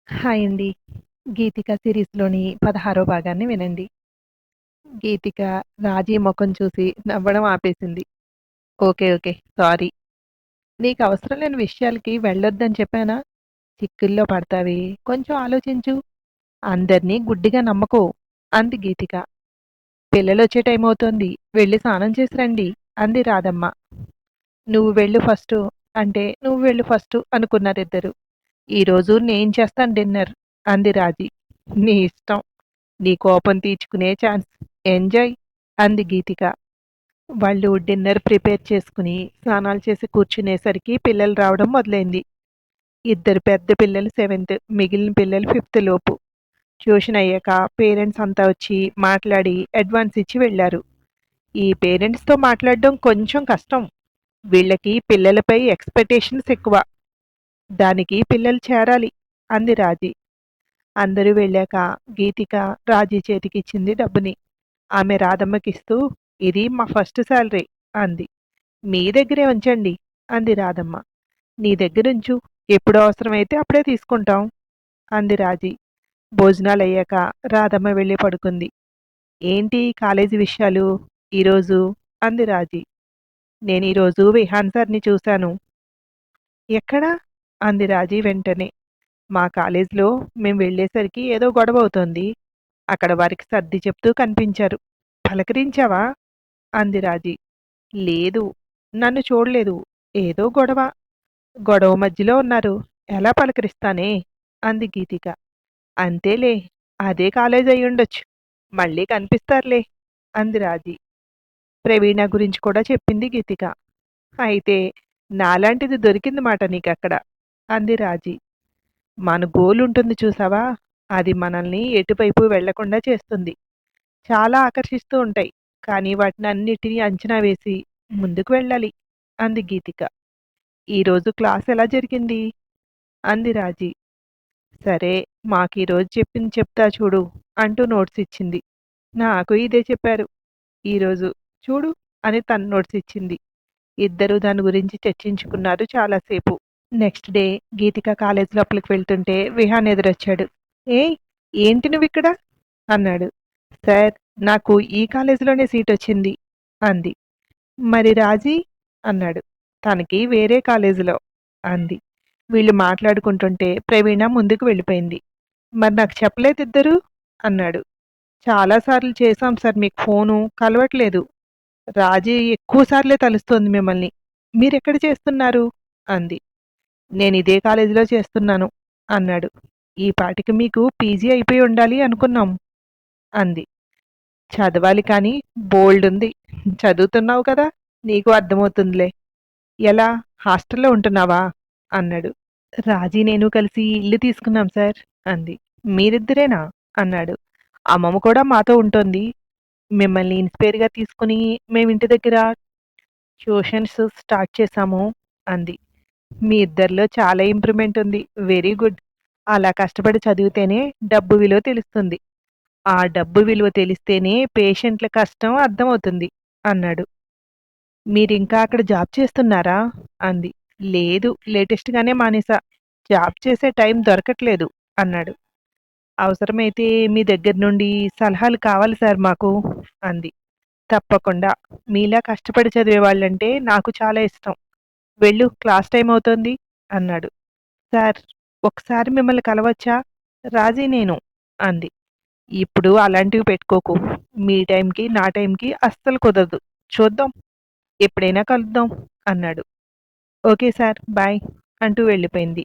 Hi అండి. 'గీతిక' సీరీస్‌లోని 16 భాగాన్ని వినండి. గీతిక రాజీ మొఖం చూసి నవ్వడం ఆపేసింది. ఓకే. ఓకే. సారీ. నీకవసరం లేని విషయాలకి వెళ్ళొద్దని చెప్పానా? చిక్కుల్లో పడతావే. కొంచెం ఆలోచించు. అందరినీ గుడ్డిగా నమ్మకు అంది గీతిక. పిల్లలొచ్చే టైమవుతోంది. వెళ్లి స్నానం చేసి రండి అంది రాధమ్మ. నువ్వు వెళ్ళు ఫస్టు అంటే నువ్వు వెళ్ళు ఫస్టు అనుకున్నారిద్దరూ. ఈరోజు నేను చేస్తాను డిన్నర్ అంది రాజీ. నీ ఇష్టం. నీ కోపం తీర్చుకునే ఛాన్స్. ఎంజాయ్ అంది గీతిక. వాళ్ళు డిన్నర్ ప్రిపేర్ చేసుకుని స్నానాలు చేసి కూర్చునేసరికి పిల్లలు రావడం మొదలైంది. ఇద్దరు పెద్ద పిల్లలు సెవెంత్, మిగిలిన పిల్లలు ఫిఫ్త్ లోపు. ట్యూషన్ అయ్యాక పేరెంట్స్ అంతా వచ్చి మాట్లాడి అడ్వాన్స్ ఇచ్చి వెళ్ళారు. ఈ పేరెంట్స్తో మాట్లాడడం కొంచెం కష్టం. వీళ్ళకి పిల్లలపై ఎక్స్పెక్టేషన్స్ ఎక్కువ. దానికి పిల్లలు చేరాలి అంది రాజీ. అందరూ వెళ్ళాక గీతిక రాజీ చేతికిచ్చింది డబ్బుని. ఆమె రాధమ్మకిస్తూ, ఇది మా ఫస్ట్ శాలరీ అంది. మీ దగ్గరే ఉంచండి అంది రాధమ్మ. నీ దగ్గరుంచు. ఎప్పుడు అవసరమైతే అప్పుడే తీసుకుంటాం అంది రాజీ. భోజనాలయ్యాక రాధమ్మ వెళ్ళి పడుకుంది. ఏంటి కాలేజీ విషయాలు ఈరోజు అంది రాజీ. నేను ఈరోజు విహాన్ సార్ని చూశాను. ఎక్కడా అంది రాజీ వెంటనే. మా కాలేజీలో మేం వెళ్ళేసరికి ఏదో గొడవ అవుతోంది. అక్కడ వారికి సర్ది చెప్తూ కనిపించారు. పలకరించావా అంది రాజీ. లేదు. నన్ను చూడలేదు. ఏదో గొడవ. గొడవ మధ్యలో ఉన్నారు. ఎలా పలకరిస్తానే అంది గీతిక. అంతేలే. అదే కాలేజ్ అయ్యుండొచ్చు. మళ్ళీ కనిపిస్తారులే అంది రాజీ. ప్రవీణ గురించి కూడా చెప్పింది గీతిక. అయితే నాలాంటిది దొరికింది మాట నీకక్కడ అంది రాజీ. మన గోల్ ఉంటుంది చూసావా, అది మనల్ని ఎటువైపు వెళ్లకుండా చేస్తుంది. చాలా ఆకర్షిస్తూ ఉంటాయి. కానీ వాటినన్నిటినీ అంచనా వేసి ముందుకు వెళ్ళాలి అంది గీతిక. ఈరోజు క్లాస్ ఎలా జరిగింది అంది రాజీ. సరే, మాకీరోజు చెప్పింది చెప్తా చూడు అంటూ నోట్స్ ఇచ్చింది. నాకు ఇదే చెప్పారు ఈరోజు. చూడు అని తన నోట్స్ ఇచ్చింది. ఇద్దరూ దాని గురించి చర్చించుకున్నారు చాలాసేపు. నెక్స్ట్ డే గీతిక కాలేజ్ లోపలికి వెళ్తుంటే విహాన్ ఎదురొచ్చాడు. ఏయ్, ఏంటి నువ్విక్కడ అన్నాడు. సార్, నాకు ఈ కాలేజీలోనే సీట్ వచ్చింది అంది. మరి రాజీ అన్నాడు. తనకి వేరే కాలేజీలో అంది. వీళ్ళు మాట్లాడుకుంటుంటే ప్రవీణ ముందుకు వెళ్ళిపోయింది. మరి నాకు చెప్పలేదిద్దరూ అన్నాడు. చాలాసార్లు చేశాం సార్ మీకు ఫోను, కలవట్లేదు. రాజీ ఎక్కువసార్లే తలుస్తోంది మిమ్మల్ని. మీరెక్కడ చేస్తున్నారు అంది. నేను ఇదే కాలేజీలో చేస్తున్నాను అన్నాడు. ఈ పాటికి మీకు పీజీ అయిపోయి ఉండాలి అనుకున్నాం అంది. చదవాలి కానీ బోల్డుంది. చదువుతున్నావు కదా, నీకు అర్థమవుతుందిలే. ఎలా, హాస్టల్లో ఉంటున్నావా అన్నాడు. రాజీ నేను కలిసి ఇల్లు తీసుకున్నాం సార్ అంది. మీరిద్దరేనా అన్నాడు. అమ్మమ్మ కూడా మాతో ఉంటోంది. మిమ్మల్ని ఇన్స్పైర్గా తీసుకుని మేమింటి దగ్గర ట్యూషన్స్ స్టార్ట్ చేశాము అంది. మీ ఇద్దరిలో చాలా ఇంప్రూవ్మెంట్ ఉంది. Very good. అలా కష్టపడి చదివితేనే డబ్బు విలువ తెలుస్తుంది. ఆ డబ్బు విలువ తెలిస్తేనే పేషెంట్ల కష్టం అర్థమవుతుంది అన్నాడు. మీరింకా అక్కడ జాబ్ చేస్తున్నారా అంది. లేదు, లేటెస్ట్గానే మానేసా. జాబ్ చేసే టైం దొరకట్లేదు అన్నాడు. అవసరమైతే మీ దగ్గర నుండి సలహాలు కావాలి సార్ మాకు అంది. తప్పకుండా. మీలా కష్టపడి చదివే వాళ్ళంటే నాకు చాలా ఇష్టం. వెళ్ళు, క్లాస్ టైం అవుతోంది అన్నాడు. సార్, ఒకసారి మిమ్మల్ని కలవచ్చా రాజీ నేను అంది. ఇప్పుడు అలాంటివి పెట్టుకోకు. మీ టైంకి నా టైంకి అస్సలు కుదరదు. చూద్దాం, ఎప్పుడైనా కలుద్దాం అన్నాడు. ఓకే సార్, బాయ్ అంటూ వెళ్ళిపోయింది.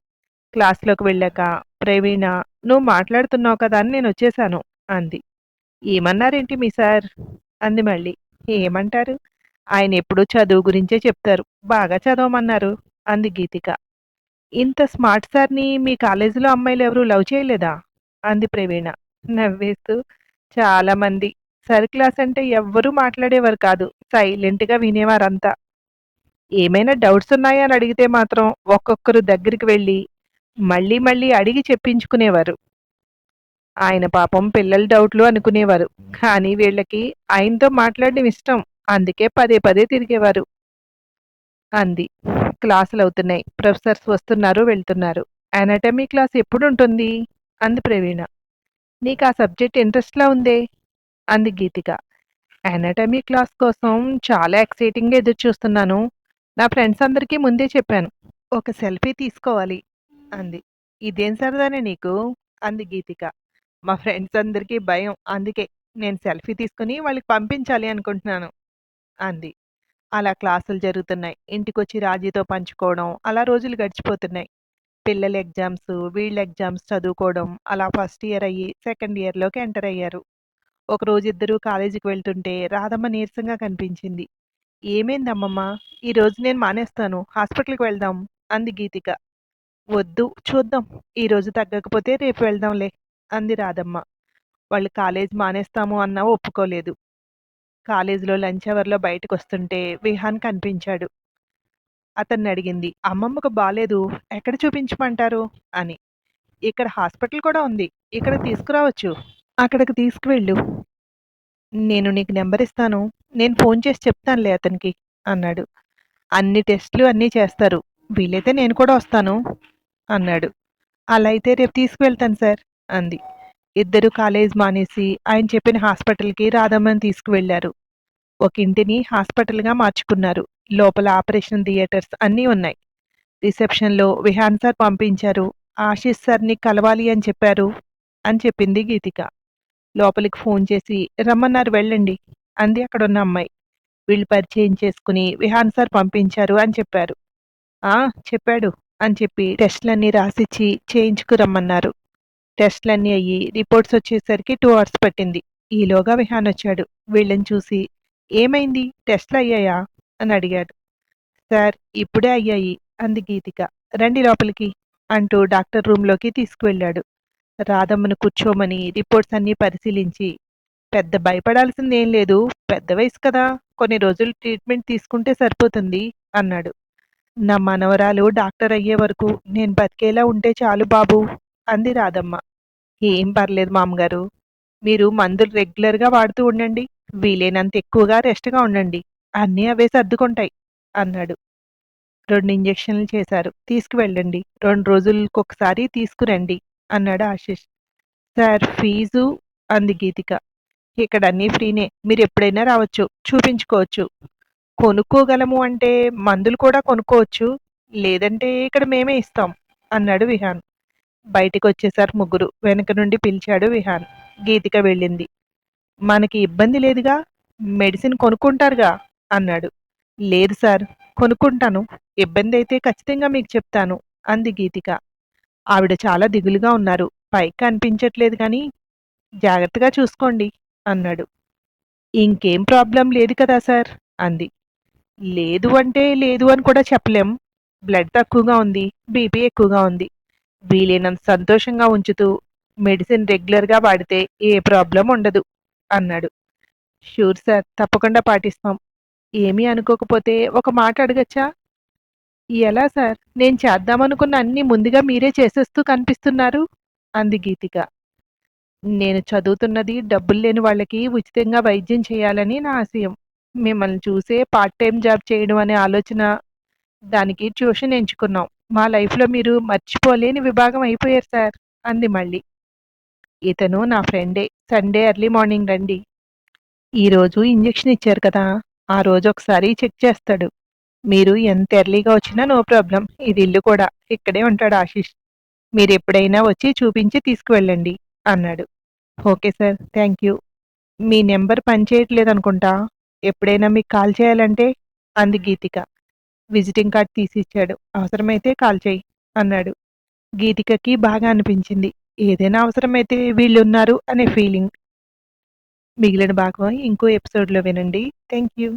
క్లాస్లోకి వెళ్ళాక ప్రవీణ, నువ్వు మాట్లాడుతున్నావు కదా అని నేను వచ్చేశాను అంది. ఏమన్నారేంటి మీ సార్ అంది మళ్ళీ. ఏమంటారు, ఆయన ఎప్పుడూ చదువు గురించే చెప్తారు. బాగా చదవమన్నారు అంది గీతిక. ఇంత స్మార్ట్ సార్ని మీ కాలేజీలో అమ్మాయిలు ఎవరూ లవ్ చేయలేదా అంది ప్రవీణ నవ్వేస్తూ. చాలా మంది. సర్ క్లాస్ అంటే ఎవ్వరూ మాట్లాడేవారు కాదు. సైలెంట్గా వినేవారంతా. ఏమైనా డౌట్స్ ఉన్నాయా అని అడిగితే మాత్రం ఒక్కొక్కరు దగ్గరికి వెళ్ళి మళ్ళీ మళ్ళీ అడిగి చెప్పించుకునేవారు. ఆయన పాపం పిల్లల డౌట్లు అనుకునేవారు. కానీ వీళ్ళకి ఆయనతో మాట్లాడడం ఇష్టం. అందుకే పదే పదే తిరిగేవారు అంది. క్లాసులు అవుతున్నాయి. ప్రొఫెసర్స్ వస్తున్నారు వెళ్తున్నారు. అనాటమీ క్లాస్ ఎప్పుడుంటుంది? అంది ప్రవీణ. నీకా సబ్జెక్ట్ ఇంట్రెస్ట్‌లా ఉందే అంది గీతిక. అనాటమీ క్లాస్ కోసం చాలా ఎక్సైటింగ్‌గా ఎదురుచూస్తున్నాను. నా ఫ్రెండ్స్ అందరికీ ముందే చెప్పాను. ఒక సెల్ఫీ తీసుకోవాలి అంది. ఇదేం సరదానే నీకు? అంది గీతిక. మా ఫ్రెండ్స్ అందరికీ భయం. అందుకే నేను సెల్ఫీ తీసుకొని వాళ్ళకి పంపించాలి అనుకుంటున్నాను అంది. అలా క్లాసులు జరుగుతున్నాయి. ఇంటికొచ్చి రాజీతో పంచుకోవడం అలా రోజులు గడిచిపోతున్నాయి. పిల్లల ఎగ్జామ్స్, వీళ్ళ ఎగ్జామ్స్ చదువుకోవడం అలా ఫస్ట్ ఇయర్ అయ్యి సెకండ్ ఇయర్‌లోకి ఎంటర్ అయ్యారు. ఒకరోజు ఇద్దరూ కాలేజీకి వెళ్తుంటే రాధమ్మ నీరసంగా కనిపించింది. "ఏమైందమ్మమ్మ? ఈరోజు నేను మానేస్తాను. హాస్పిటల్‌కి వెళ్దాం" అంది గీతిక. "వద్దు చూద్దాం. ఈరోజు తగ్గకపోతే రేపు వెళ్దాంలే" అంది రాధమ్మ. వాళ్ళు కాలేజ్ మానేస్తాము అన్నా ఒప్పుకోలేదు. కాలేజీలో లంచ్ అవర్‌లో బయటకొస్తుంటే విహాన్ కనిపించాడు. అతన్నడిగింది, "అమ్మమ్మకు బాలేదు. ఎక్కడ చూపించమంటారు?" అని. "ఇక్కడ హాస్పిటల్ కూడా ఉంది. ఇక్కడికి తీసుకురావచ్చు. అక్కడికి తీసుకువెళ్ళు. నేను నీకు నంబరిస్తాను. నేను ఫోన్ చేసి చెప్తానులే అతనికి" అన్నాడు. "అన్ని టెస్టులు అన్నీ చేస్తారు. వీలైతే నేను కూడా వస్తాను" అన్నాడు. "అలా అయితే రేపు తీసుకువెళ్తాను సార్" అంది. ఇద్దరూ కాలేజ్ మానేసి ఆయన చెప్పిన హాస్పిటల్‌కి రాధమ్మని తీసుకువెళ్లారు. ఒక ఇంటిని హాస్పిటల్‌గా మార్చుకున్నారు. లోపల ఆపరేషన్ థియేటర్స్ అన్నీ ఉన్నాయి. రిసెప్షన్‌లో విహాన్ సార్ పంపించారు. "ఆశీష్ సార్‌ని కలవాలి అని చెప్పారు" అని చెప్పింది గీతిక. లోపలికి ఫోన్ చేసి "రమ్మన్నారు వెళ్ళండి" అంది అక్కడున్న అమ్మాయి. వీళ్ళు పరిచయం చేసుకుని విహాన్ సార్ పంపించారు అని చెప్పారు. "ఆ! చెప్పాడు" అని చెప్పి టెస్టులన్నీ రాసిచ్చి చేయించుకురమ్మన్నారు. టెస్టులన్నీ అయ్యి రిపోర్ట్స్ వచ్చేసరికి 2 అవర్స్ పట్టింది. ఈలోగా విహాన్ వచ్చాడు. వీళ్ళని చూసి "ఏమైంది? టెస్టులు అయ్యాయా?" అని అడిగాడు. "సార్ ఇప్పుడే అయ్యాయి" అంది గీతిక. "రండి లోపలికి" అంటూ డాక్టర్ రూమ్‌లోకి తీసుకువెళ్ళాడు. రాధమ్మను కూర్చోమని రిపోర్ట్స్ అన్నీ పరిశీలించి "పెద్ద భయపడాల్సిందేం లేదు. పెద్ద వయసు కదా! కొన్ని రోజులు ట్రీట్మెంట్ తీసుకుంటే సరిపోతుంది" అన్నాడు. "నా మనవరాలు డాక్టర్ అయ్యే వరకు నేను బతికేలా ఉంటే చాలు బాబూ" అంది రాధమ్మ. "ఏం పర్లేదు మామగారు. మీరు మందులు రెగ్యులర్‌గా వాడుతూ ఉండండి. వీలైనంత ఎక్కువగా రెస్ట్‌గా ఉండండి. అన్నీ అవే సర్దుకుంటాయి" అన్నాడు. 2 ఇంజెక్షన్లు చేశారు. "తీసుకువెళ్ళండి. 2 రోజులకొకసారి తీసుకురండి" అన్నాడు ఆశీష్. "సార్ ఫీజు" అంది గీతిక. "ఇక్కడ అన్నీ ఫ్రీనే. మీరెప్పుడైనా రావచ్చు. చూపించుకోవచ్చు. కొనుక్కోగలము అంటే మందులు కూడా కొనుక్కోవచ్చు. లేదంటే ఇక్కడ మేమే ఇస్తాం" అన్నాడు విహాన్. బయటికొచ్చేశారు ముగ్గురు. వెనక నుండి పిలిచాడు విహాన్. గీతిక వెళ్ళింది. "మనకి ఇబ్బంది లేదుగా? మెడిసిన్ కొనుక్కుంటారుగా?" అన్నాడు. "లేదు సార్. కొనుక్కుంటాను. ఇబ్బందైతే ఖచ్చితంగా మీకు చెప్తాను" అంది గీతిక. ఆవిడ చాలా దిగులుగా ఉన్నారు. పైకి కనిపించట్లేదు గానీ, "జాగ్రత్తగా చూసుకోండి" అన్నాడు. "ఇంకేం ప్రాబ్లం లేదు కదా సార్" అంది. లేదు అంటే లేదు అని కూడా చెప్పలేం. బ్లడ్ తక్కువగా ఉంది. బీపీ ఎక్కువగా ఉంది. వీలైనంత సంతోషంగా ఉంచుతూ మెడిసిన్ రెగ్యులర్‌గా వాడితే ఏ ప్రాబ్లమ్ ఉండదు అన్నాడు. "Sure sir. తప్పకుండా పాటిస్తాం. ఏమీ అనుకోకపోతే ఒక మాట అడగచ్చా?" "ఎలా సార్? నేను చేద్దామనుకున్న అన్నీ ముందుగా మీరే చేసేస్తూ కనిపిస్తున్నారు" అంది గీతిక. "నేను చదువుతున్నది డబ్బులు లేని వాళ్ళకి ఉచితంగా వైద్యం చేయాలని నా ఆశయం. మిమ్మల్ని చూసే పార్ట్ టైమ్ జాబ్ చేయడం అనే ఆలోచన దానికి ట్యూషన్ ఎంచుకున్నాం. మా లైఫ్‌లో మీరు మర్చిపోలేని విభాగం అయిపోయారు సార్" అంది మళ్ళీ. "ఇతను నా ఫ్రెండే. సండే ఎర్లీ మార్నింగ్ రండి. ఈరోజు ఇంజెక్షన్ ఇచ్చారు కదా! ఆ రోజు ఒకసారి చెక్ చేస్తాడు. మీరు ఎంత ఎర్లీగా వచ్చినా నో ప్రాబ్లమ్. ఇది ఇల్లు కూడా. ఇక్కడే ఉంటాడు ఆశీష్. మీరెప్పుడైనా వచ్చి చూపించి తీసుకువెళ్ళండి" అన్నాడు. "Okay sir. Thank you. మీ నెంబర్ పనిచేయట్లేదనుకుంటా. ఎప్పుడైనా మీకు కాల్ చేయాలంటే" అంది గీతిక. Visiting card తీసిచ్చాడు. "అవసరమైతే కాల్ చెయ్యి" అన్నాడు. గీతికకి బాగా అనిపించింది. ఏదైనా అవసరమైతే వీళ్ళున్నారు అనే ఫీలింగ్. మిగిలిన భాగం ఇంకో ఎపిసోడ్‌లో వినండి. Thank you.